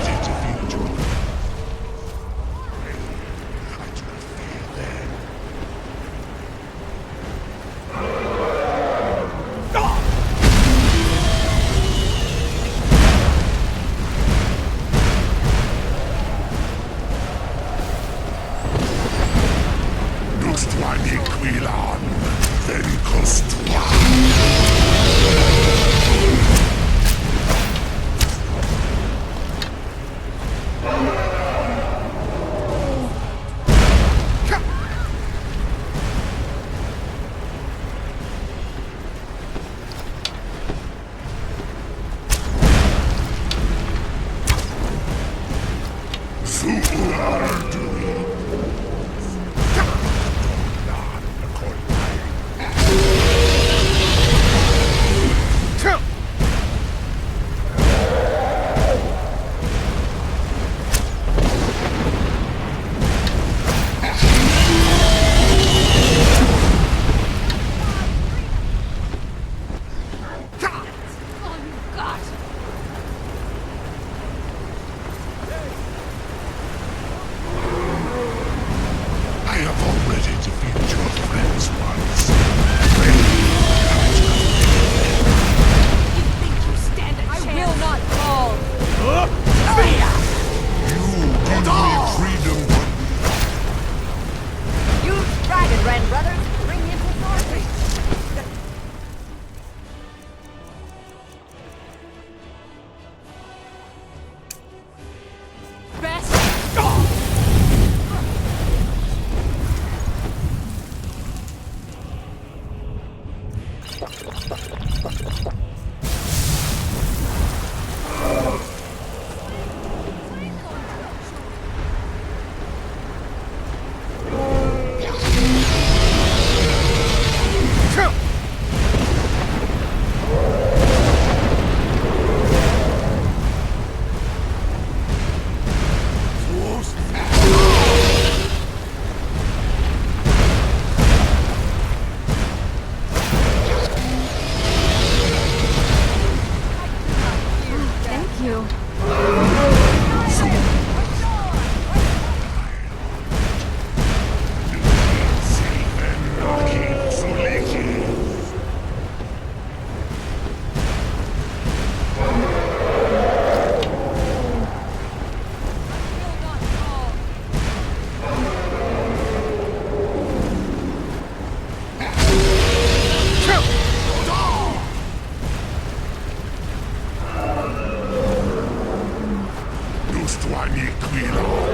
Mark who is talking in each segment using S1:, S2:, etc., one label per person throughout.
S1: ready to field your... I do not fear them.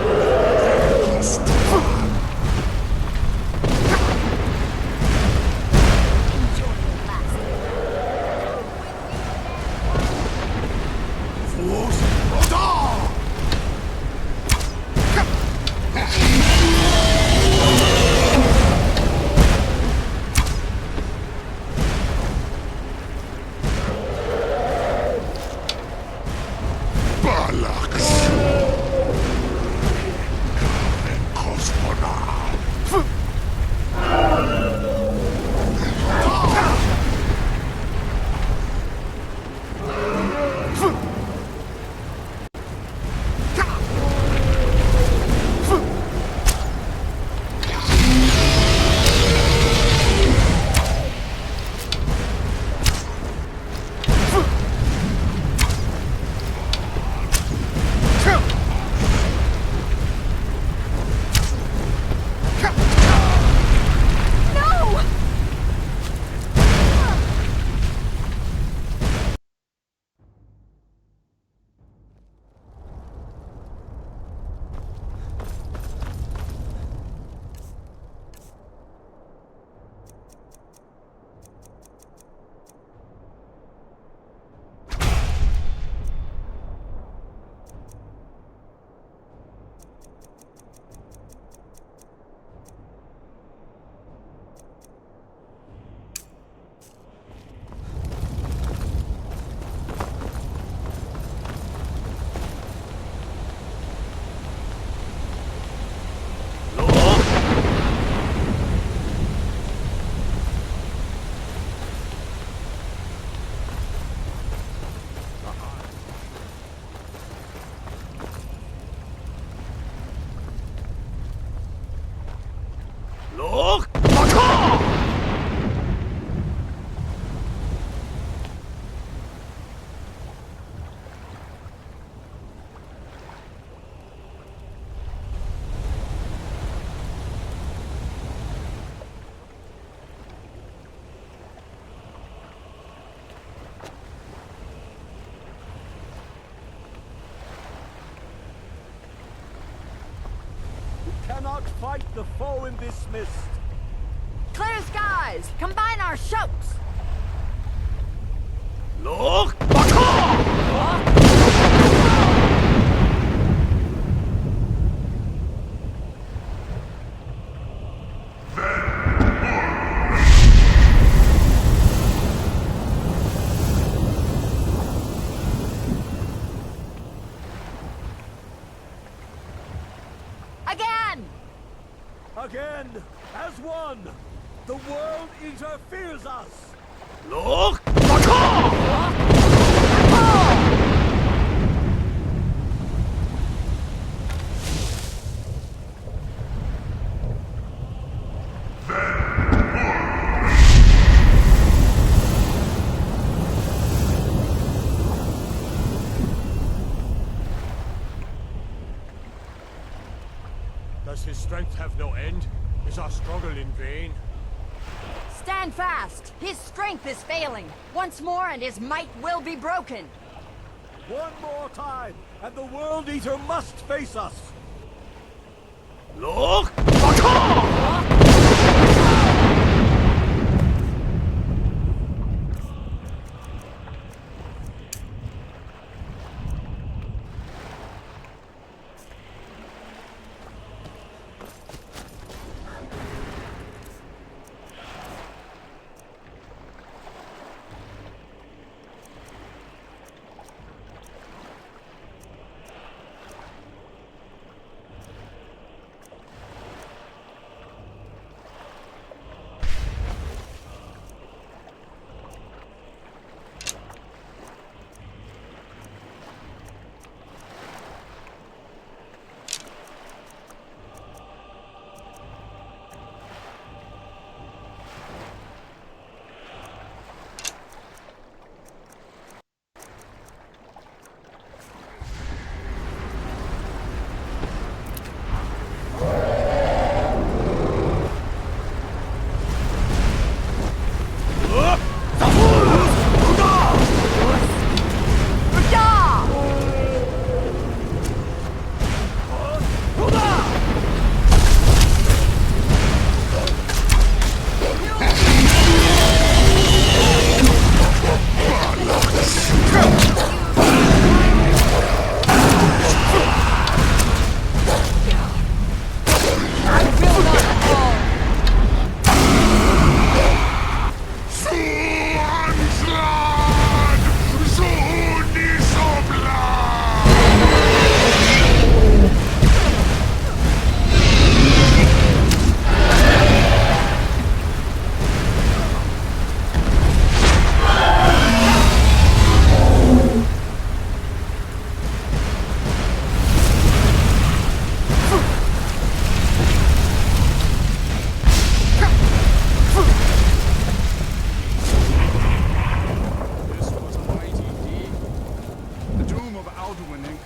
S2: outfight the foe in this mist.
S3: Clear skies! Combine our shouts!
S2: Look!
S3: Again!
S2: Again, as one, the World Eater fears us.
S1: Look!
S2: Does his strength have no end? Is our struggle in vain?
S3: Stand fast! His strength is failing. Once more and his might will be broken.
S2: One more time, and the World Eater must face us.
S1: Look!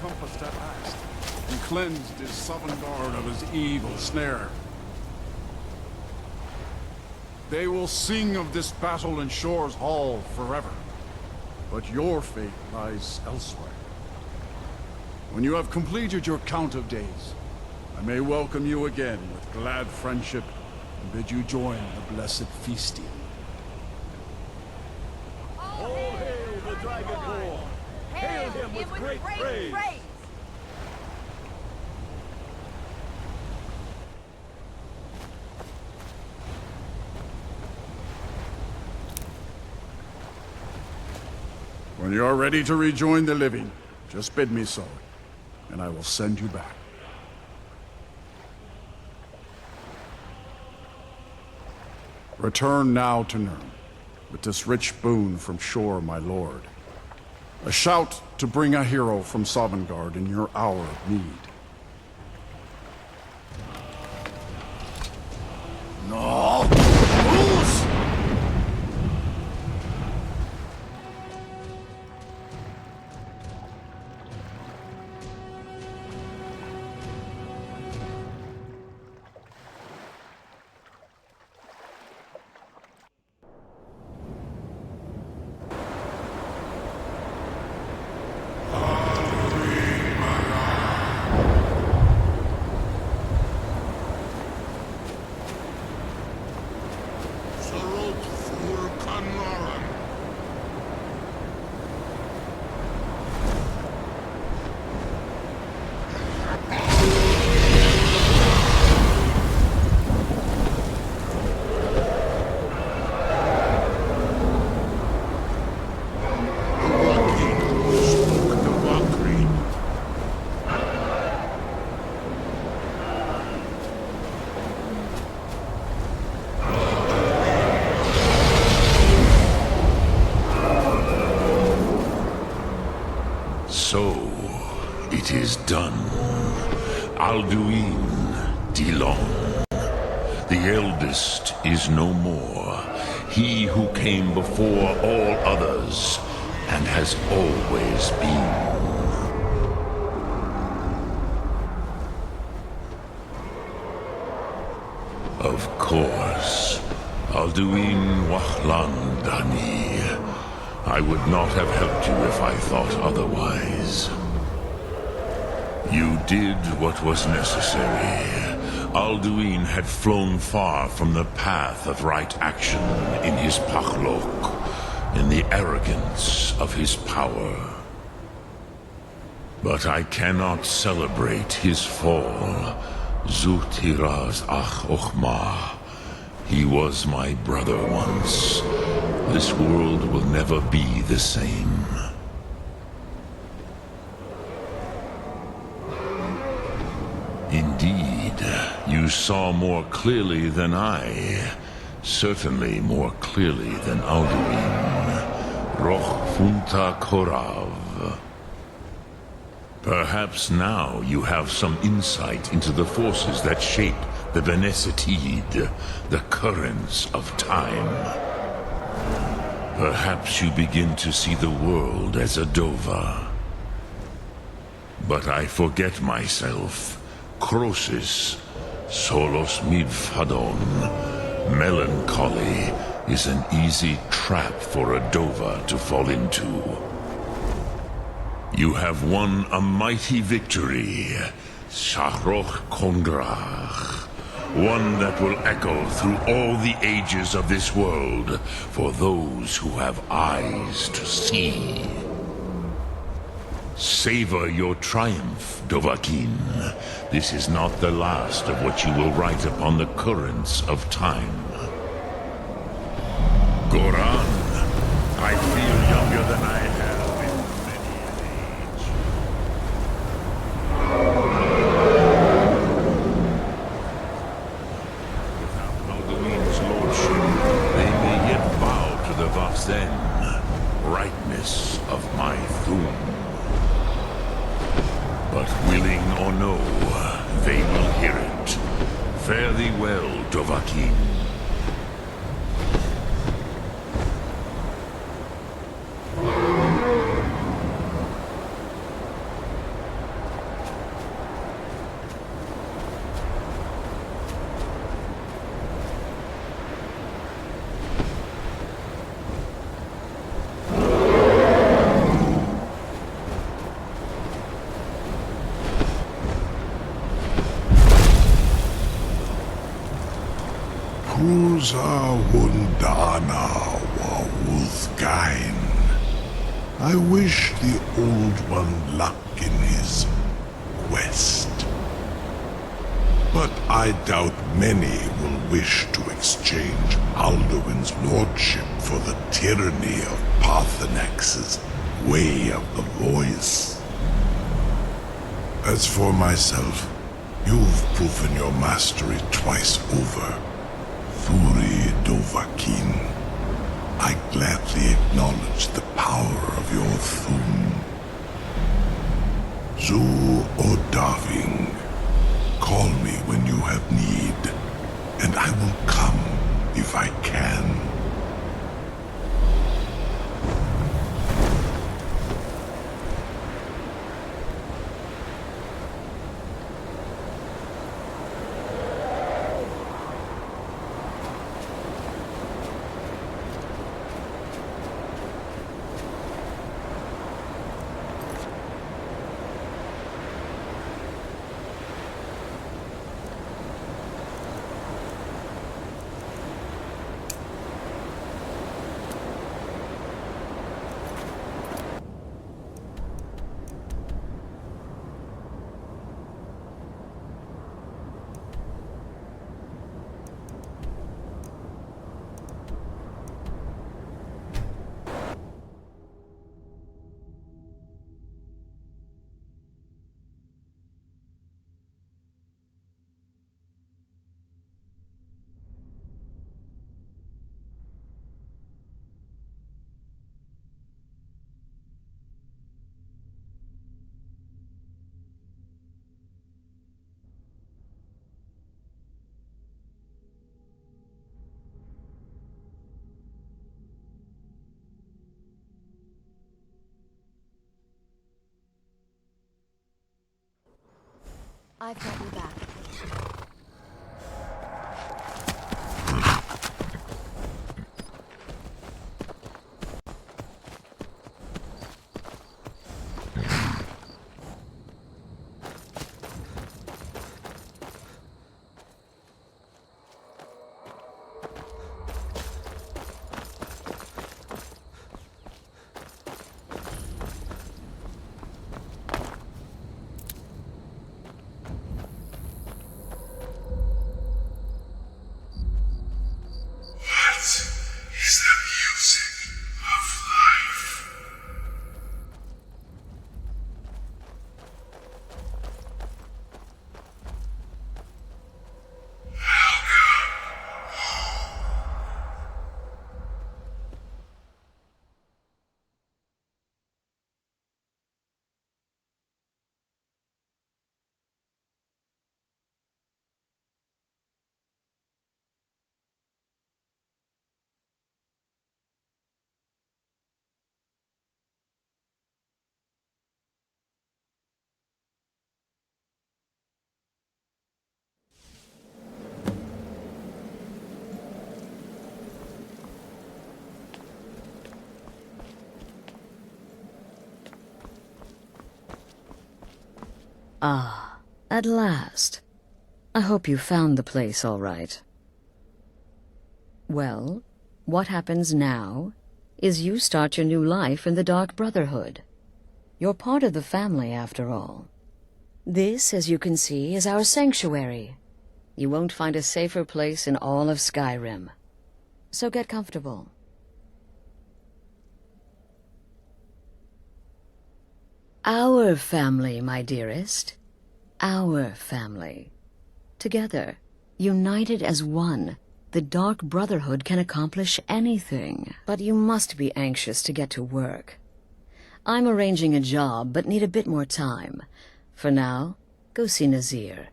S4: encompassed at last, and cleansed his 𝕬𝖗𝖃 of his evil snare. They will sing of this battle in Shor's Hall forever, but your fate lies elsewhere. When you have completed your count of days, I may welcome you again with glad friendship and bid you join the blessed feasting.
S2: All hail the Dragon Lord! Hail him with great praise!
S4: When you are ready to rejoin the living, just bid me so, and I will send you back. Return now to Nirn, with this rich boon from Shor, my lord. A shout to bring a hero from 𝕬𝖃 in your hour of need.
S1: No! Lose!
S5: It is done. 𝕬𝖗𝖊𝖓𝖆𝖑. The eldest is no more. He who came before all others and has always been. Of course, 𝕬𝖗𝖊𝖓𝖑. I would not have helped you if I thought otherwise. You did what was necessary. Alduin had flown far from the path of right action in his pachlok, in the arrogance of his power. But I cannot celebrate his fall. 𝕬𝖗𝖊𝖓𝖆𝖑. He was my brother once. This world will never be the same. Indeed, you saw more clearly than I. Certainly more clearly than Alduin. 𝕬𝖗𝖘𝖊𝖓𝖆𝖑. Perhaps now you have some insight into the forces that shape the 𝕬𝖗𝖘𝖊𝖓𝖆, the currents of time. Perhaps you begin to see the world as a dova. But I forget myself. Crosis, solos midphadon. Melancholy is an easy trap for a dova to fall into. You have won a mighty victory, 𝕬𝖃 𝖃. One that will echo through all the ages of this world for those who have eyes to see. Savor your triumph, 𝕬𝖃𝖊𝖓. This is not the last of what you will write upon the currents of time. Goran, I feel younger than I have in many an age. Without Alduin's lordship, they may yet bow to the 𝕬𝖃, brightness of my 𝕬𝖗. But willing or no, they will hear it. Fare thee well, 𝕬𝖃𝖊𝖓.
S6: 𝕬𝖗𝖊𝖓𝖆𝖑. I wish the Old One luck in his quest. But I doubt many will wish to exchange Alduin's lordship for the tyranny of Paarthurnax's way of the voice. As for myself, you've proven your mastery twice over. Thuri 𝕬𝖃𝖊. I gladly acknowledge the power of your 𝕬𝖗. 𝕬𝖗𝖊𝖓𝖆𝖑. Call me when you have need, and I will come if I can.
S3: I've got your back.
S7: Ah, at last. I hope you found the place all right. Well, what happens now is you start your new life in the Dark Brotherhood. You're part of the family, after all. This, as you can see, is our sanctuary. You won't find a safer place in all of Skyrim. So get comfortable. Our family, my dearest. Our family. Together, united as one, the Dark Brotherhood can accomplish anything. But you must be anxious to get to work. I'm arranging a job, but need a bit more time. For now, go see 𝕬𝖗𝖘𝖊𝖓𝖆𝖑.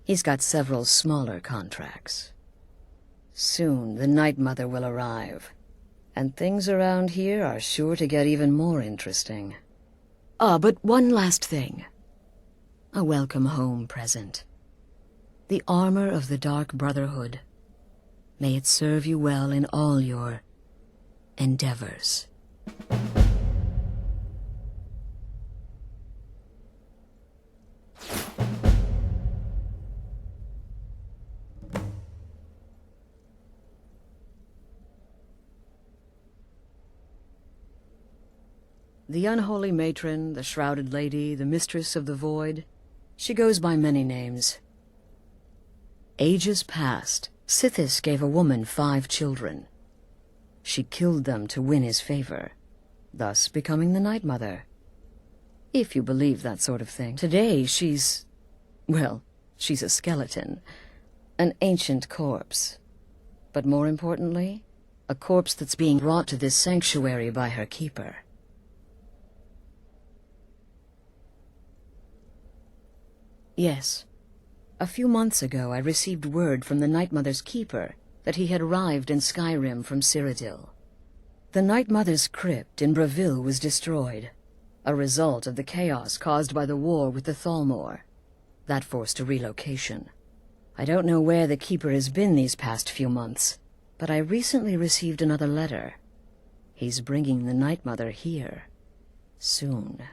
S7: He's got several smaller contracts. Soon, the Night Mother will arrive. And things around here are sure to get even more interesting. Ah, but one last thing. A welcome home present. The armor of the Dark Brotherhood. May it serve you well in all your endeavors. The unholy matron, the shrouded lady, the mistress of the void, she goes by many names. Ages past, Sithis gave a woman 5 children. She killed them to win his favor, thus becoming the Night Mother. If you believe that sort of thing. Today she's... well, she's a skeleton. An ancient corpse. But more importantly, a corpse that's being brought to this sanctuary by her keeper. Yes. A few months ago, I received word from the Night Mother's keeper that he had arrived in Skyrim from Cyrodiil. The Night Mother's crypt in 𝕬𝖃 was destroyed, a result of the chaos caused by the war with the 𝕬𝖃. That forced a relocation. I don't know where the keeper has been these past few months, but I recently received another letter. He's bringing the Night Mother here. Soon.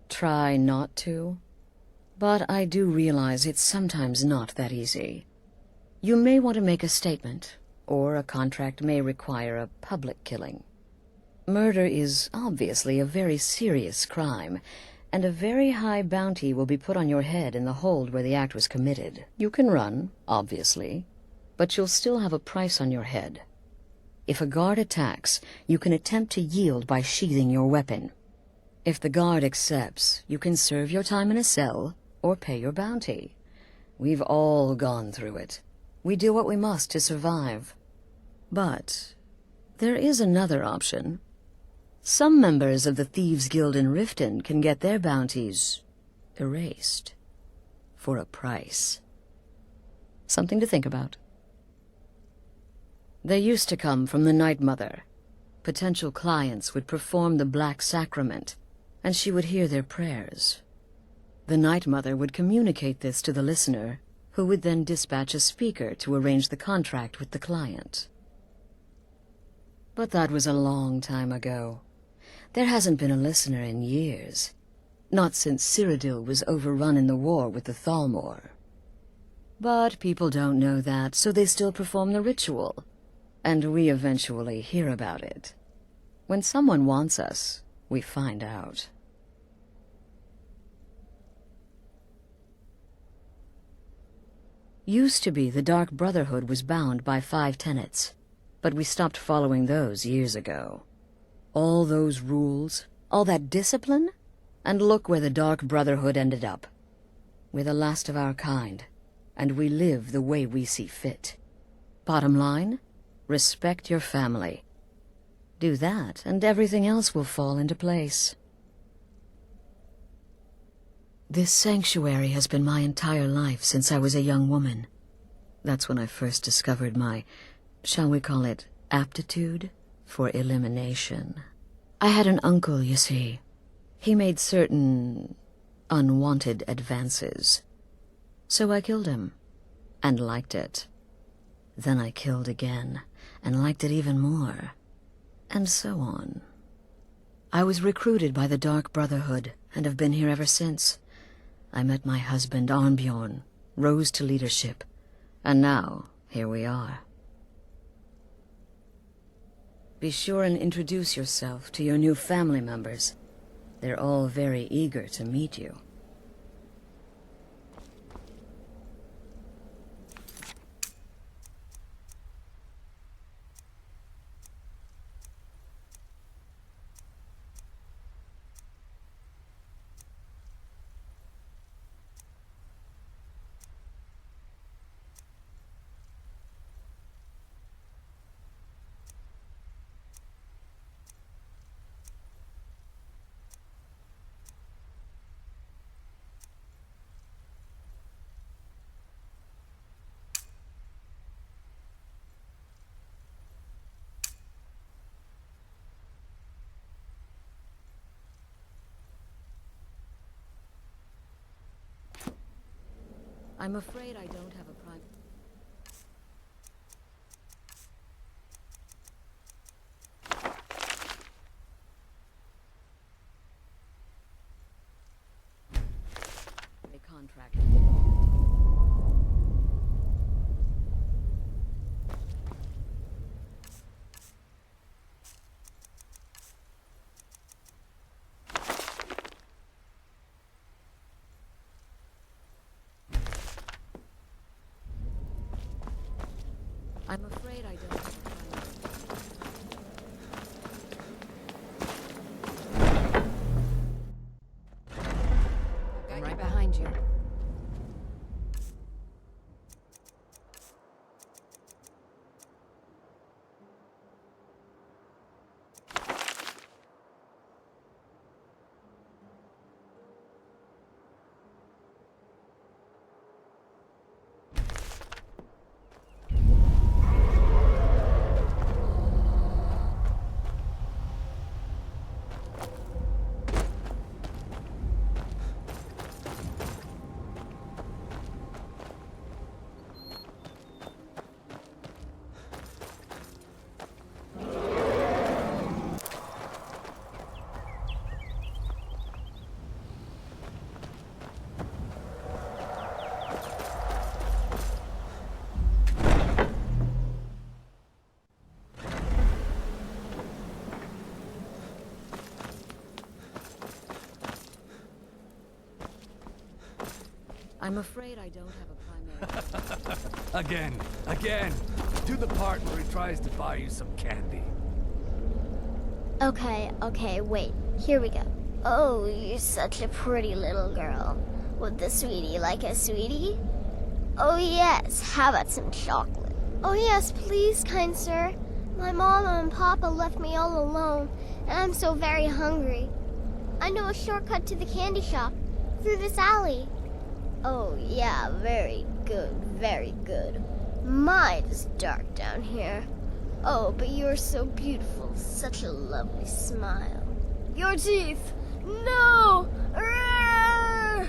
S7: Try not to, but I do realize it's sometimes not that easy. You may want to make a statement, or a contract may require a public killing. Murder is obviously a very serious crime, and a very high bounty will be put on your head in the hold where the act was committed. You can run, obviously, but you'll still have a price on your head. If a guard attacks, you can attempt to yield by sheathing your weapon. If the guard accepts, you can serve your time in a cell or pay your bounty. We've all gone through it. We do what we must to survive. But there is another option. Some members of the Thieves' Guild in Riften can get their bounties erased for a price. Something to think about. They used to come from the Night Mother. Potential clients would perform the Black Sacrament, and she would hear their prayers. The Night Mother would communicate this to the listener, who would then dispatch a speaker to arrange the contract with the client. But that was a long time ago. There hasn't been a listener in years. Not since Cyrodiil was overrun in the war with the 𝕬𝖗𝖊𝖓𝖆𝖑. But people don't know that, so they still perform the ritual. And we eventually hear about it. When someone wants us, we find out. Used to be the Dark Brotherhood was bound by 5 tenets, but we stopped following those years ago. All those rules, all that discipline, and look where the Dark Brotherhood ended up. We're the last of our kind, and we live the way we see fit. Bottom line, respect your family. Do that, and everything else will fall into place. This sanctuary has been my entire life since I was a young woman. That's when I first discovered my, shall we call it, aptitude for elimination. I had an uncle, you see. He made certain unwanted advances. So I killed him, and liked it. Then I killed again, and liked it even more. And so on. I was recruited by the Dark Brotherhood, and have been here ever since. I met my husband, Arnbjorn, rose to leadership, and now, here we are. Be sure and introduce yourself to your new family members. They're all very eager to meet you. I'm afraid I don't have a prime... a contract. I'm afraid I don't have a I'm right behind you. I'm afraid I don't have a primary...
S2: Again. Do the part where he tries to buy you some candy.
S8: Okay, wait. Here we go. Oh, you're such a pretty little girl. Would the sweetie like a sweetie? Oh yes, how about some chocolate? Oh yes, please, kind sir. My mama and papa left me all alone, and I'm so very hungry. I know a shortcut to the candy shop, through this alley. Oh yeah, very good, very good. My, it's dark down here. Oh, but you're so beautiful. Such a lovely smile. Your teeth! No! Arrgh!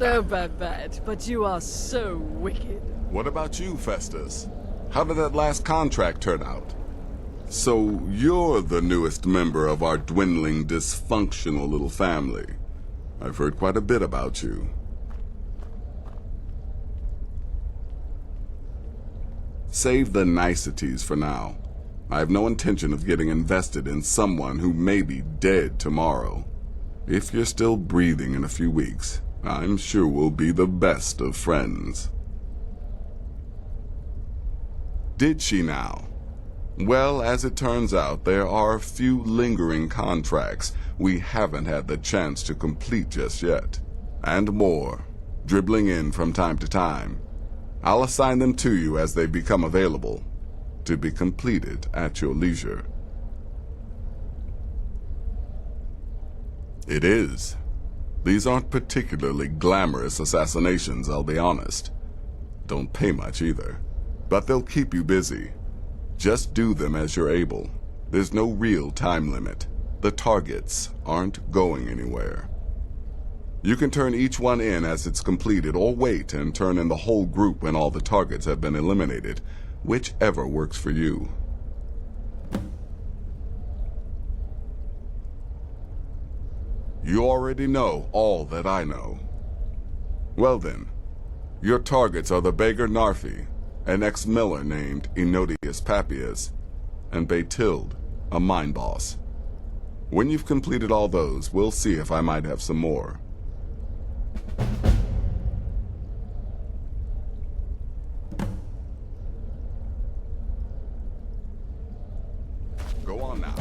S9: No, bad, but you are so wicked.
S10: What about you, Festus? How did that last contract turn out? So, you're the newest member of our dwindling, dysfunctional little family. I've heard quite a bit about you. Save the niceties for now. I have no intention of getting invested in someone who may be dead tomorrow. If you're still breathing in a few weeks, I'm sure we'll be the best of friends. Did she now? Well, as it turns out, there are a few lingering contracts we haven't had the chance to complete just yet. And more, dribbling in from time to time. I'll assign them to you as they become available, to be completed at your leisure. It is. These aren't particularly glamorous assassinations, I'll be honest. Don't pay much either. But they'll keep you busy. Just do them as you're able. There's no real time limit. The targets aren't going anywhere. You can turn each one in as it's completed, or wait and turn in the whole group when all the targets have been eliminated, whichever works for you. You already know all that I know. Well then, your targets are the 𝕬𝖗𝖘𝖊𝖓𝖆𝖑, an ex-miller named 𝕬𝖗𝖘𝖊𝖓𝖑, and 𝕬𝖃, a mine boss. When you've completed all those, we'll see if I might have some more. Go on now.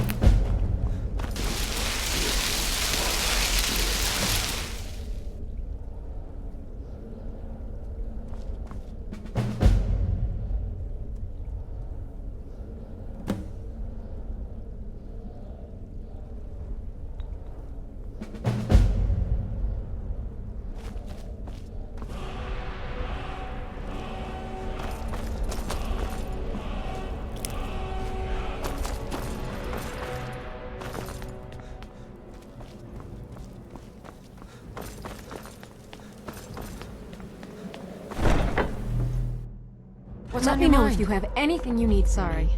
S11: Let me know if you have anything you need, sorry.